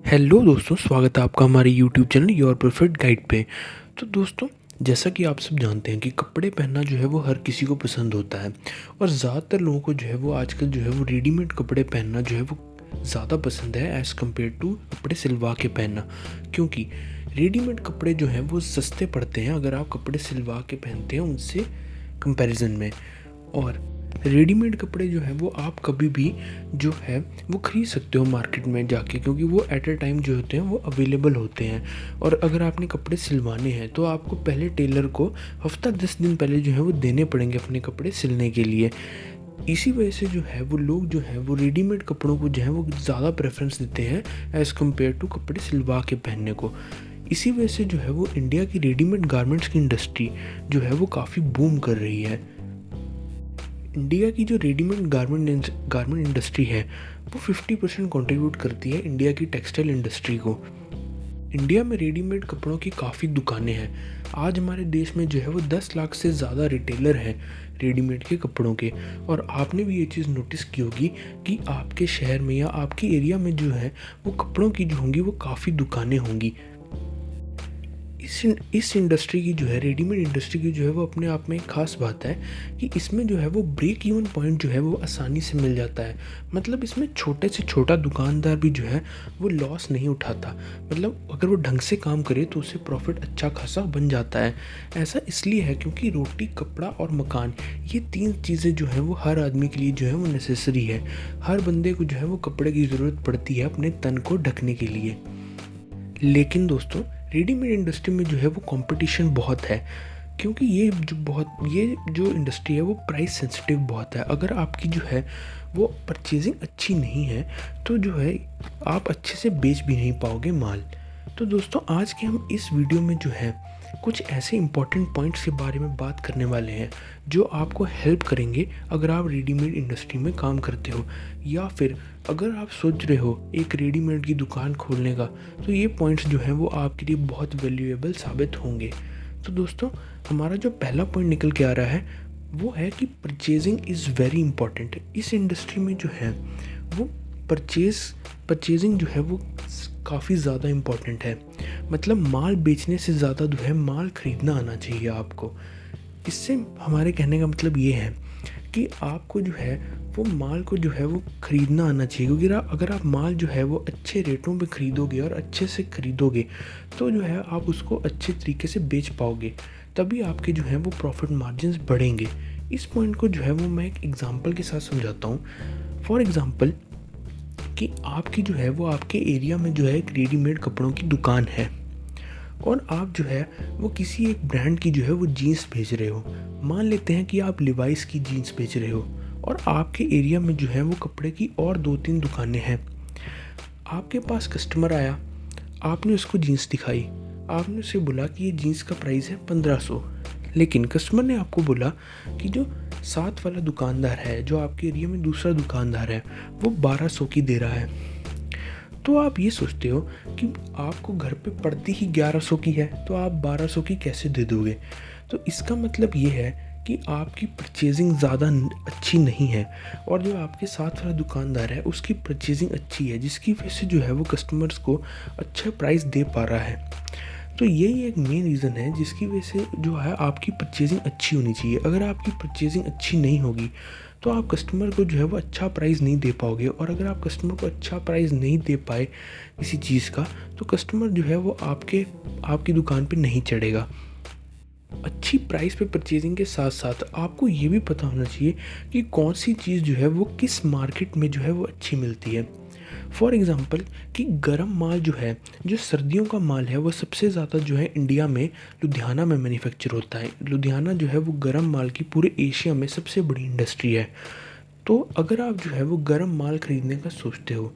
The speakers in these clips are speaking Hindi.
हेलो दोस्तों, स्वागत है आपका हमारे YouTube channel your perfect guide पे। तो दोस्तों, जैसा कि आप सब जानते हैं कि कपड़े पहनना जो है वो हर किसी को पसंद होता है। और ज़्यादातर लोगों को जो है वो आजकल जो है वो रेडीमेड कपड़े पहनना जो है वो ज़्यादा पसंद है एज़ कम्पेयर टू कपड़े सिलवा के पहनना। क्योंकि रेडीमेड कपड़े जो हैं वो सस्ते पड़ते हैं अगर आप कपड़े सिलवा के पहनते हैं उनसे कंपैरिजन में। और रेडीमेड कपड़े जो है वो आप कभी भी जो है वो ख़रीद सकते हो मार्केट में जाके, क्योंकि वो एट अ टाइम जो होते हैं वो अवेलेबल होते हैं। और अगर आपने कपड़े सिलवाने हैं तो आपको पहले टेलर को हफ्ता 10 दिन पहले जो है वो देने पड़ेंगे अपने कपड़े सिलने के लिए। इसी वजह से जो है वो लोग जो है वो रेडीमेड कपड़ों को जो है वो ज़्यादा प्रेफरेंस देते हैं एज़ कम्पेयर टू कपड़े सिलवा के पहनने को। इसी वजह से जो है वो इंडिया की रेडीमेड गारमेंट्स की इंडस्ट्री जो है वो काफ़ी बूम कर रही है। इंडिया की जो रेडीमेड गारमेंट इंडस्ट्री है वो 50% कंट्रीब्यूट करती है इंडिया की टेक्सटाइल इंडस्ट्री को। इंडिया में रेडीमेड कपड़ों की काफ़ी दुकानें हैं। आज हमारे देश में जो है वो 10 लाख से ज़्यादा रिटेलर हैं रेडीमेड के कपड़ों के। और आपने भी ये चीज़ नोटिस की होगी कि आपके शहर में या आपके एरिया में जो है वो कपड़ों की जो होंगी वो काफ़ी दुकानें होंगी। इस इंडस्ट्री की जो है रेडीमेड इंडस्ट्री की जो है वो अपने आप में एक ख़ास बात है कि इसमें जो है वो ब्रेक इवन पॉइंट जो है वो आसानी से मिल जाता है। मतलब इसमें छोटे से छोटा दुकानदार भी जो है वो लॉस नहीं उठाता। मतलब अगर वो ढंग से काम करे तो उसे प्रॉफिट अच्छा खासा बन जाता है। ऐसा इसलिए है क्योंकि रोटी, कपड़ा और मकान, ये 3 चीज़ें जो हैं वो हर आदमी के लिए जो है वो नेसेसरी है। हर बंदे को जो है वो कपड़े की ज़रूरत पड़ती है अपने तन को ढकने के लिए। लेकिन दोस्तों, रेडीमेड इंडस्ट्री में जो है वो कंपटीशन बहुत है, क्योंकि ये जो इंडस्ट्री है वो प्राइस सेंसिटिव बहुत है। अगर आपकी जो है वो परचेजिंग अच्छी नहीं है तो जो है आप अच्छे से बेच भी नहीं पाओगे माल। तो दोस्तों, आज के हम इस वीडियो में जो है कुछ ऐसे इंपॉर्टेंट पॉइंट्स के बारे में बात करने वाले हैं जो आपको हेल्प करेंगे अगर आप रेडीमेड इंडस्ट्री में काम करते हो, या फिर अगर आप सोच रहे हो एक रेडीमेड की दुकान खोलने का, तो ये पॉइंट्स जो हैं वो आपके लिए बहुत वैल्यूएबल साबित होंगे। तो दोस्तों, हमारा जो पहला पॉइंट निकल के आ रहा है वो है कि परचेजिंग इज़ वेरी इंपॉर्टेंट। इस इंडस्ट्री में जो है वो परचेजिंग जो है वो काफ़ी ज़्यादा इम्पॉर्टेंट है। मतलब माल बेचने से ज़्यादा जो है माल ख़रीदना आना चाहिए आपको। इससे हमारे कहने का मतलब ये है कि आपको जो है वो माल को जो है वो ख़रीदना आना चाहिए, क्योंकि अगर आप माल जो है वो अच्छे रेटों पे ख़रीदोगे और अच्छे से ख़रीदोगे तो जो है आप उसको अच्छे तरीके से बेच पाओगे। तभी आपके जो है वो प्रॉफिट मार्जिन्स बढ़ेंगे। इस पॉइंट को जो है वो मैं एक एग्ज़ाम्पल के साथ समझाता हूँ। फॉर एग्ज़ाम्पल कि आपकी जो है वो आपके एरिया में जो है एक रेडीमेड कपड़ों की दुकान है और आप जो है वो किसी एक ब्रांड की जो है वो जीन्स बेच रहे हो। मान लेते हैं कि आप लिवाइस की जीन्स बेच रहे हो और आपके एरिया में जो है वो कपड़े की और 2-3 दुकानें हैं। आपके पास कस्टमर आया, आपने उसको जीन्स दिखाई, आपने उसे बोला कि ये जीन्स का प्राइस है 1500। लेकिन कस्टमर ने आपको बोला कि जो साथ वाला दुकानदार है, जो आपके एरिया में दूसरा दुकानदार है, वो 1200 की दे रहा है। तो आप ये सोचते हो कि आपको घर पे पड़ती ही 1100 की है, तो आप 1200 की कैसे दे दोगे। तो इसका मतलब ये है कि आपकी परचेजिंग ज़्यादा अच्छी नहीं है और जो आपके साथ वाला दुकानदार है उसकी परचेजिंग अच्छी है, जिसकी वजह से जो है वो कस्टमर्स को अच्छा प्राइस दे पा रहा है। तो यही एक मेन रीज़न है जिसकी वजह से जो है आपकी परचेजिंग अच्छी होनी चाहिए। अगर आपकी परचेजिंग अच्छी नहीं होगी तो आप कस्टमर को जो है वो अच्छा प्राइस नहीं दे पाओगे, और अगर आप कस्टमर को अच्छा प्राइस नहीं दे पाए किसी चीज़ का तो कस्टमर जो है वो आपकी दुकान पे नहीं चढ़ेगा। अच्छी प्राइस पे परचेजिंग के साथ साथ आपको ये भी पता होना चाहिए कि कौन सी चीज़ जो है वो किस मार्केट में जो है वो अच्छी मिलती है। फॉर एग्ज़ाम्पल कि गर्म माल जो है, जो सर्दियों का माल है, वो सबसे ज़्यादा जो है इंडिया में लुधियाना में मैन्युफैक्चर होता है। लुधियाना जो है वो गर्म माल की पूरे एशिया में सबसे बड़ी इंडस्ट्री है। तो अगर आप जो है वो गर्म माल ख़रीदने का सोचते हो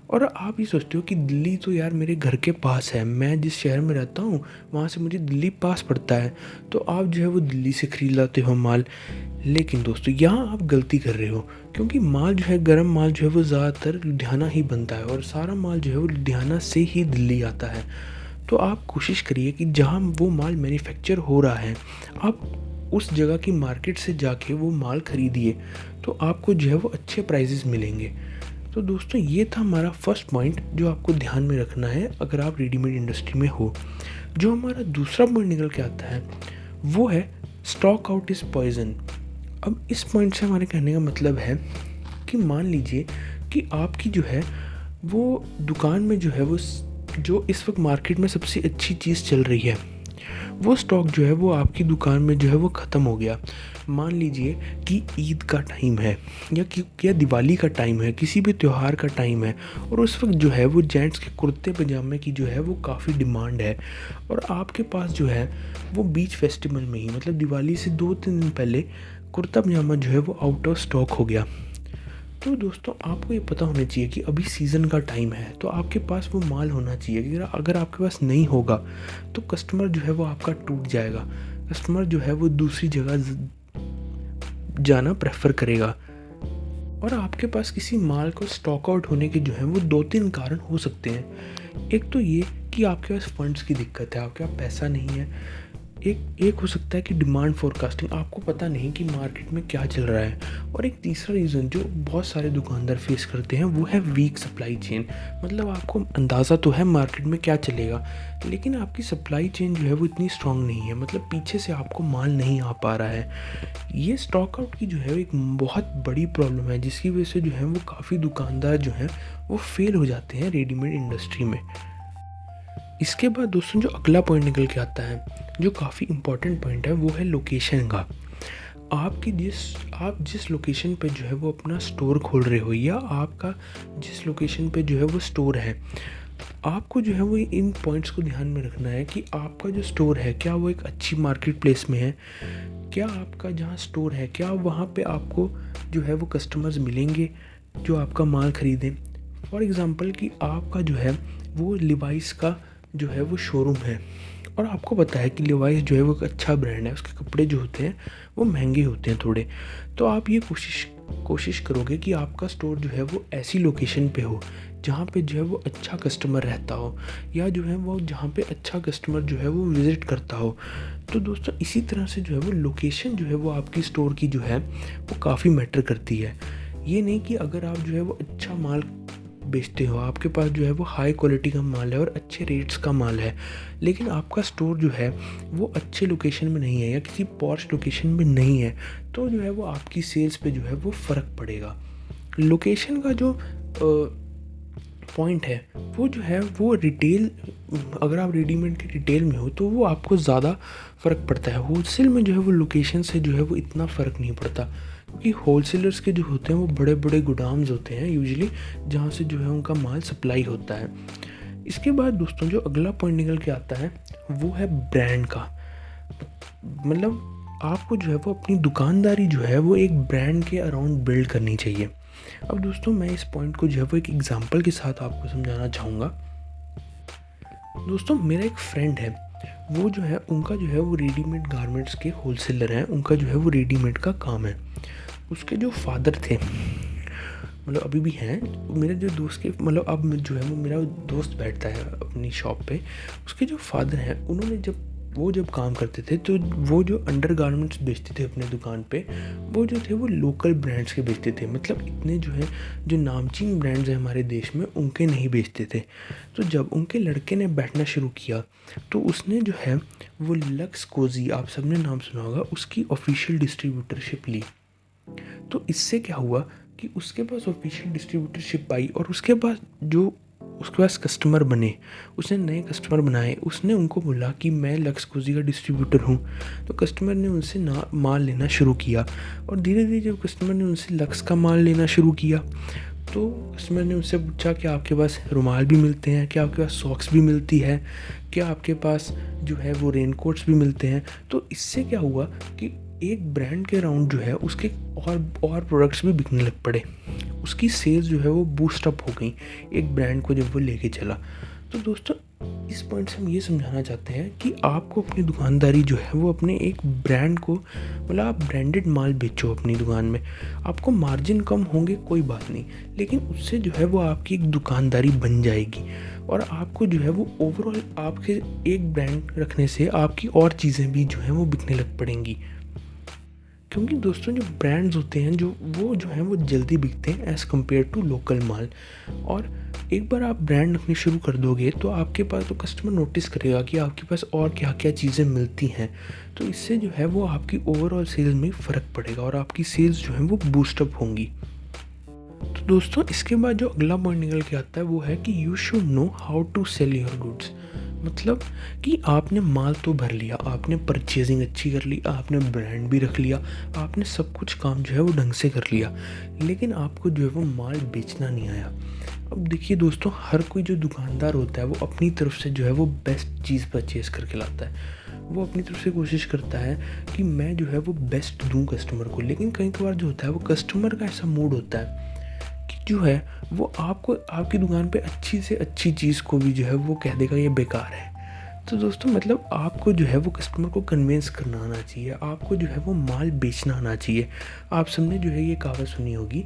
और आप ये सोचते हो कि दिल्ली तो यार मेरे घर के पास है, मैं जिस शहर में रहता हूँ वहाँ से मुझे दिल्ली पास पड़ता है, तो आप जो है वो दिल्ली से ख़रीद लाते हो माल। लेकिन दोस्तों, यहाँ आप गलती कर रहे हो, क्योंकि माल जो है गर्म माल जो है वो ज़्यादातर लुधियाना ही बनता है और सारा माल जो है वो लुधियाना से ही दिल्ली आता है। तो आप कोशिश करिए कि जहाँ वो माल मैन्युफैक्चर हो रहा है आप उस जगह की मार्केट से जाके वो माल ख़रीदिए, तो आपको जो है वो अच्छे प्राइजेस मिलेंगे। तो दोस्तों ये था हमारा फर्स्ट पॉइंट जो आपको ध्यान में रखना है अगर आप रेडीमेड इंडस्ट्री में हो। जो हमारा दूसरा पॉइंट निकल के आता है वो है स्टॉक आउट इज़ पॉइजन। अब इस पॉइंट से हमारे कहने का मतलब है कि मान लीजिए कि आपकी जो है वो दुकान में जो है वो जो इस वक्त मार्केट में सबसे अच्छी चीज़ चल रही है वो स्टॉक जो है वो आपकी दुकान में जो है वो ख़त्म हो गया। मान लीजिए कि ईद का टाइम है या दिवाली का टाइम है, किसी भी त्यौहार का टाइम है और उस वक्त जो है वो जेंट्स के कुर्ते पजामे की जो है वो काफ़ी डिमांड है और आपके पास जो है वो बीच फेस्टिवल में ही मतलब दिवाली से 2-3 दिन पहले कुर्ता पजामा जो है वो आउट ऑफ स्टॉक हो गया। तो दोस्तों आपको ये पता होना चाहिए कि अभी सीज़न का टाइम है तो आपके पास वो माल होना चाहिए कि अगर आपके पास नहीं होगा तो कस्टमर जो है वो आपका टूट जाएगा, कस्टमर जो है वो दूसरी जगह जाना प्रेफर करेगा। और आपके पास किसी माल को स्टॉक आउट होने के जो है वो 2-3 कारण हो सकते हैं। एक तो ये कि आपके पास फंड्स की दिक्कत है, आपके पास पैसा नहीं है। एक हो सकता है कि डिमांड फोरकास्टिंग, आपको पता नहीं कि मार्केट में क्या चल रहा है। और एक तीसरा रीज़न जो बहुत सारे दुकानदार फेस करते हैं वो है वीक सप्लाई चेन। मतलब आपको अंदाज़ा तो है मार्केट में क्या चलेगा लेकिन आपकी सप्लाई चेन जो है वो इतनी स्ट्रांग नहीं है, मतलब पीछे से आपको माल नहीं आ पा रहा है। ये स्टॉक आउट की जो है एक बहुत बड़ी प्रॉब्लम है जिसकी वजह से जो है वो काफ़ी दुकानदार जो हैं वो फेल हो जाते हैं रेडीमेड इंडस्ट्री में। इसके बाद दोस्तों जो अगला पॉइंट निकल के आता है जो काफ़ी इम्पॉर्टेंट पॉइंट है वो है लोकेशन का। आप जिस लोकेशन पे जो है वो अपना स्टोर खोल रहे हो या आपका जिस लोकेशन पे जो है वो स्टोर है, आपको जो है वो इन पॉइंट्स को ध्यान में रखना है कि आपका जो स्टोर है क्या वो एक अच्छी मार्केट प्लेस में है, क्या आपका जहाँ स्टोर है क्या वहाँ पे आपको जो है वो कस्टमर्स मिलेंगे जो आपका माल ख़रीदें। फॉर एग्ज़ाम्पल कि आपका जो है वो लिवाइस का जो है वो शोरूम है और आपको पता है कि लिवाइस जो है वो एक अच्छा ब्रांड है, उसके कपड़े जो होते हैं वो महंगे होते हैं थोड़े। तो आप ये कोशिश करोगे कि आपका स्टोर जो है वो ऐसी लोकेशन पे हो जहाँ पे जो है वो अच्छा कस्टमर रहता हो या जो है वो जहाँ पे अच्छा कस्टमर जो है वो विज़िट करता हो। तो दोस्तों इसी तरह से जो है वो लोकेशन जो है वो आपकी स्टोर की जो है वो काफ़ी मैटर करती है। ये नहीं कि अगर आप जो है वो अच्छा माल बेचते हो, आपके पास जो है वो हाई क्वालिटी का माल है और अच्छे रेट्स का माल है लेकिन आपका स्टोर जो है वो अच्छे लोकेशन में नहीं है या किसी पॉश लोकेशन में नहीं है, तो जो है वो आपकी सेल्स पे जो है वो फ़र्क पड़ेगा। लोकेशन का जो पॉइंट है वो जो है वो रिटेल, अगर आप रेडीमेड के रिटेल में हो तो वो आपको ज़्यादा फ़र्क पड़ता है। होलसेल में जो है वो लोकेशन से जो है वो इतना फ़र्क नहीं पड़ता क्योंकि होलसेलर्स के जो होते हैं वो बड़े बड़े गोदाम्स होते हैं यूजुअली जहाँ से जो है उनका माल सप्लाई होता है। इसके बाद दोस्तों जो अगला पॉइंट निकल के आता है वो है ब्रांड का। मतलब आपको जो है वो अपनी दुकानदारी जो है वो एक ब्रांड के अराउंड बिल्ड करनी चाहिए। अब दोस्तों मैं इस पॉइंट को जो है वो एक एग्जांपल के साथ आपको समझाना चाहूँगा। दोस्तों मेरा एक फ्रेंड है, वो जो है उनका जो है वो रेडीमेड गारमेंट्स के होलसेलर हैं, उनका जो है वो रेडीमेड का काम है। उसके जो फादर थे मतलब अभी भी हैं, मेरे जो दोस्त के मतलब अब जो है वो मेरा दोस्त बैठता है अपनी शॉप पे, उसके जो फादर हैं उन्होंने जब काम करते थे तो वो जो अंडर गारमेंट्स बेचते थे अपने दुकान पे वो जो थे वो लोकल ब्रांड्स के बेचते थे। मतलब इतने जो है जो नामचीन ब्रांड्स हैं हमारे देश में उनके नहीं बेचते थे। तो जब उनके लड़के ने बैठना शुरू किया तो उसने जो है वो लक्स कोजी, आप सबने नाम सुना होगा, उसकी ऑफिशियल डिस्ट्रीब्यूटरशिप ली। तो इससे क्या हुआ कि उसके पास ऑफिशियल डिस्ट्रीब्यूटरशिप आई और उसके पास कस्टमर बने, उसने नए कस्टमर बनाए। उसने उनको बोला कि मैं लक्स कोजी का डिस्ट्रीब्यूटर हूँ, तो कस्टमर ने उनसे माल लेना शुरू किया और धीरे धीरे जब कस्टमर ने उनसे लक्स का माल लेना शुरू किया तो कस्टमर ने उनसे पूछा कि आपके पास रुमाल भी मिलते हैं, क्या आपके पास सॉक्स भी मिलती है, क्या आपके पास जो है वो रेनकोट्स भी मिलते हैं। तो इससे क्या हुआ कि एक ब्रांड के अराउंड जो है उसके और प्रोडक्ट्स भी बिकने लग पड़े, उसकी सेल्स जो है वो बूस्ट अप हो गई एक ब्रांड को जब वो लेके चला। तो दोस्तों इस पॉइंट से हम ये समझाना चाहते हैं कि आपको अपनी दुकानदारी जो है वो अपने एक ब्रांड को, मतलब आप ब्रांडेड माल बेचो अपनी दुकान में, आपको मार्जिन कम होंगे कोई बात नहीं, लेकिन उससे जो है वो आपकी एक दुकानदारी बन जाएगी और आपको जो है वो ओवरऑल आपके एक ब्रांड रखने से आपकी और चीज़ें भी जो हैं वो बिकने लग पड़ेंगी। क्योंकि दोस्तों जो ब्रांड्स होते हैं जो हैं वो जल्दी बिकते हैं एज़ कम्पेयर टू लोकल माल। और एक बार आप ब्रांड रखनी शुरू कर दोगे तो आपके पास तो कस्टमर नोटिस करेगा कि आपके पास और क्या क्या चीज़ें मिलती हैं। तो इससे जो है वो आपकी ओवरऑल सेल्स में फ़र्क पड़ेगा और आपकी सेल्स जो है वो बूस्टअप होंगी। तो दोस्तों इसके बाद जो अगला पॉइंट निकल के आता है वो है कि you should know how to sell your goods. मतलब कि आपने माल तो भर लिया, आपने परचेजिंग अच्छी कर ली, आपने ब्रांड भी रख लिया, आपने सब कुछ काम जो है वो ढंग से कर लिया, लेकिन आपको जो है वो माल बेचना नहीं आया। अब देखिए दोस्तों, हर कोई जो दुकानदार होता है वो अपनी तरफ से जो है वो बेस्ट चीज़ परचेज करके लाता है। वो अपनी तरफ से कोशिश करता है कि मैं जो है वो बेस्ट दूँ कस्टमर को, लेकिन कई बार जो होता है वो कस्टमर का ऐसा मूड होता है कि जो है वो आपको आपकी दुकान पे अच्छी से अच्छी चीज़ को भी जो है वो कह देगा ये बेकार है। तो दोस्तों मतलब आपको जो है वो कस्टमर को कन्विंस करना आना चाहिए, आपको जो है वो माल बेचना आना चाहिए। आप सबने जो है ये कहावत सुनी होगी,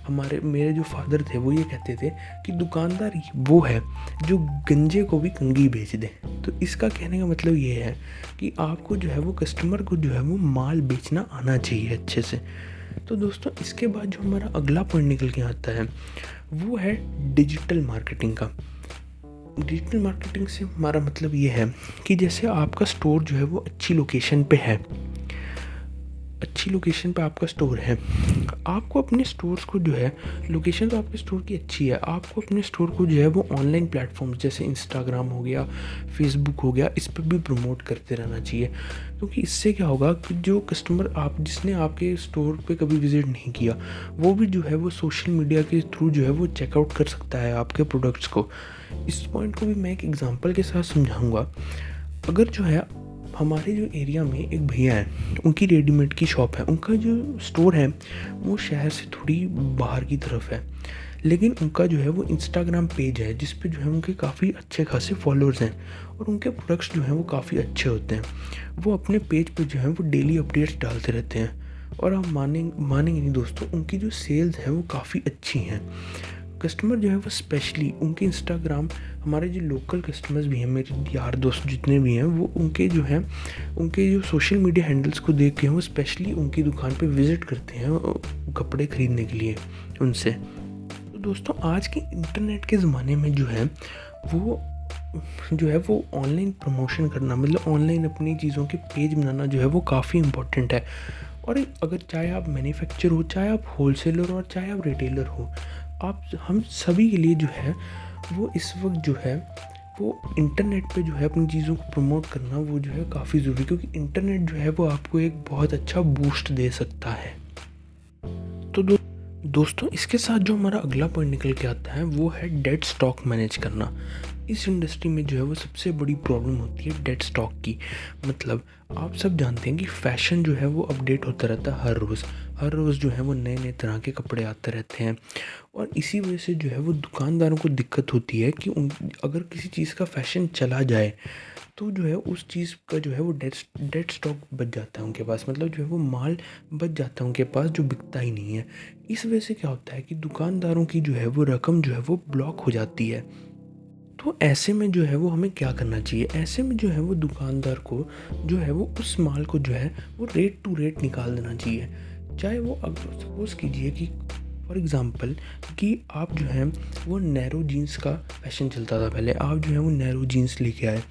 मेरे जो फादर थे वो ये कहते थे कि दुकानदार वो है जो गंजे को भी कंघी बेच दे। तो इसका कहने का मतलब ये है कि आपको जो है वो कस्टमर को जो है वो माल बेचना आना चाहिए अच्छे से। तो दोस्तों इसके बाद जो हमारा अगला पॉइंट निकल के आता है वो है डिजिटल मार्केटिंग का। डिजिटल मार्केटिंग से हमारा मतलब ये है कि जैसे आपका स्टोर जो है वो अच्छी लोकेशन पे है, अच्छी लोकेशन पे आपका स्टोर है, आपको अपने स्टोर्स को जो है, लोकेशन तो आपके स्टोर की अच्छी है, आपको अपने स्टोर को जो है वो ऑनलाइन प्लेटफॉर्म्स जैसे इंस्टाग्राम हो गया, फेसबुक हो गया, इस पर भी प्रमोट करते रहना चाहिए। क्योंकि इससे क्या होगा कि जो कस्टमर जिसने आपके स्टोर पे कभी विज़िट नहीं किया वो भी जो है वो सोशल मीडिया के थ्रू जो है वो चेकआउट कर सकता है आपके प्रोडक्ट्स को। इस पॉइंट को भी मैं एक एग्जांपल के साथ समझाऊंगा। अगर जो है हमारे जो एरिया में एक भैया हैं, उनकी रेडीमेड की शॉप है, उनका जो स्टोर है वो शहर से थोड़ी बाहर की तरफ है, लेकिन उनका जो है वो इंस्टाग्राम पेज है जिस पे जो है उनके काफ़ी अच्छे खासे फॉलोअर्स हैं और उनके प्रोडक्ट्स जो हैं वो काफ़ी अच्छे होते हैं। वो अपने पेज पे जो है वो डेली अपडेट्स डालते रहते हैं और आप मानेंगे नहीं दोस्तों, उनकी जो सेल्स हैं वो काफ़ी अच्छी हैं। कस्टमर जो है वो स्पेशली उनके इंस्टाग्राम, हमारे जो लोकल कस्टमर्स भी हैं, मेरे यार दोस्त जितने भी हैं, वो उनके जो सोशल मीडिया हैंडल्स को देख के वो स्पेशली उनकी दुकान पे विज़िट करते हैं कपड़े ख़रीदने के लिए उनसे। तो दोस्तों आज के इंटरनेट के ज़माने में जो है वो ऑनलाइन प्रमोशन करना, मतलब ऑनलाइन अपनी चीज़ों के पेज बनाना जो है वो काफ़ी इम्पोर्टेंट है। और अगर चाहे आप मैन्युफैक्चर हो, चाहे आप होलसेलर हो और चाहे आप रिटेलर हो, हम सभी के लिए जो है वो इस वक्त जो है वो इंटरनेट पे जो है अपनी चीज़ों को प्रमोट करना वो जो है काफ़ी ज़रूरी, क्योंकि इंटरनेट जो है वो आपको एक बहुत अच्छा बूस्ट दे सकता है। तो दोस्तों इसके साथ जो हमारा अगला पॉइंट निकल के आता है वो है डेड स्टॉक मैनेज करना। इस इंडस्ट्री में जो है वो सबसे बड़ी प्रॉब्लम होती है डेड स्टॉक की। मतलब आप सब जानते हैं कि फ़ैशन जो है वो अपडेट होता रहता है हर रोज़ जो है वो नए नए तरह के कपड़े आते रहते हैं और इसी वजह से जो है वो दुकानदारों को दिक्कत होती है कि अगर किसी चीज़ का फ़ैशन चला जाए तो जो है उस चीज़ का जो है वो डेड स्टॉक बच जाता है उनके पास, मतलब जो है वो माल बच जाता है उनके पास जो बिकता ही नहीं है। इस वजह से क्या होता है कि दुकानदारों की जो है वो रकम जो है वो ब्लॉक हो जाती है। तो ऐसे में जो है वो हमें क्या करना चाहिए, ऐसे में जो है वो दुकानदार को जो है वो उस माल को जो है वो रेट टू रेट निकाल देना चाहिए। चाहे वो अगर सपोज़ कीजिए कि फॉर एग्ज़ाम्पल कि आप जो है वो नैरो जीन्स का फैशन चलता था पहले, आप जो है वो नैरो जीन्स लेके आए,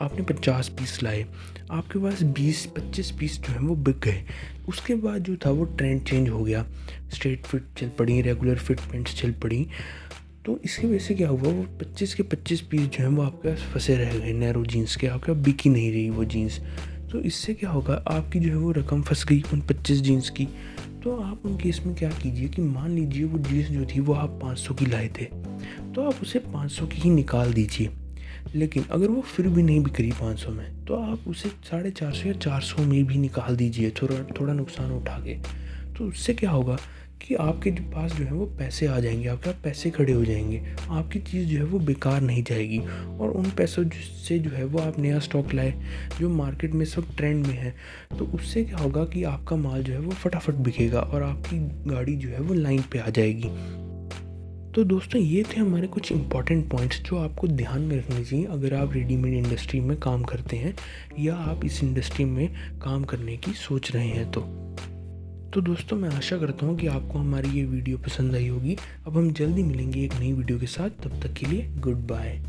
आपने 50 पीस लाए, आपके पास 20-25 पीस जो है वो बिक गए। उसके बाद जो था वो ट्रेंड चेंज हो गया, स्ट्रेट फिट चल पड़ी, रेगुलर फिट पैंट्स चल पड़ी। तो इसकी वजह से क्या हुआ, वो 25 के 25 पीस जो हैं वो आपके पास फंसे रह गए नैरो जीन्स के, आपके पास बिक ही नहीं रही वो जीन्स। तो इससे क्या होगा, आपकी जो है वो रकम फंस गई उन 25 जीन्स की। तो आप उन केस में क्या कीजिए कि मान लीजिए वो जीन्स जो थी वो आप 500 की लाए थे, तो आप उसे 500 की ही निकाल दीजिए। लेकिन अगर वो फिर भी नहीं बिक रही 500 में, तो आप उसे 450 या 400 में भी निकाल दीजिए, थोड़ा नुकसान उठा के। तो उससे क्या होगा कि आपके पास जो है वो पैसे आ जाएंगे, आपके पास पैसे खड़े हो जाएंगे, आपकी चीज़ जो है वो बेकार नहीं जाएगी। और उन पैसों से जो है वो आप नया स्टॉक लाए जो मार्केट में इस वक्त ट्रेंड में है, तो उससे क्या होगा कि आपका माल जो है वो फटाफट बिकेगा और आपकी गाड़ी जो है वो लाइन पे आ जाएगी। तो दोस्तों ये थे हमारे कुछ इंपॉर्टेंट पॉइंट्स जो आपको ध्यान में रखने चाहिए अगर आप रेडीमेड इंडस्ट्री में काम करते हैं या आप इस इंडस्ट्री में काम करने की सोच रहे हैं। तो तो दोस्तों मैं आशा करता हूँ कि आपको हमारी ये वीडियो पसंद आई होगी। अब हम जल्दी मिलेंगे एक नई वीडियो के साथ, तब तक के लिए गुड बाय।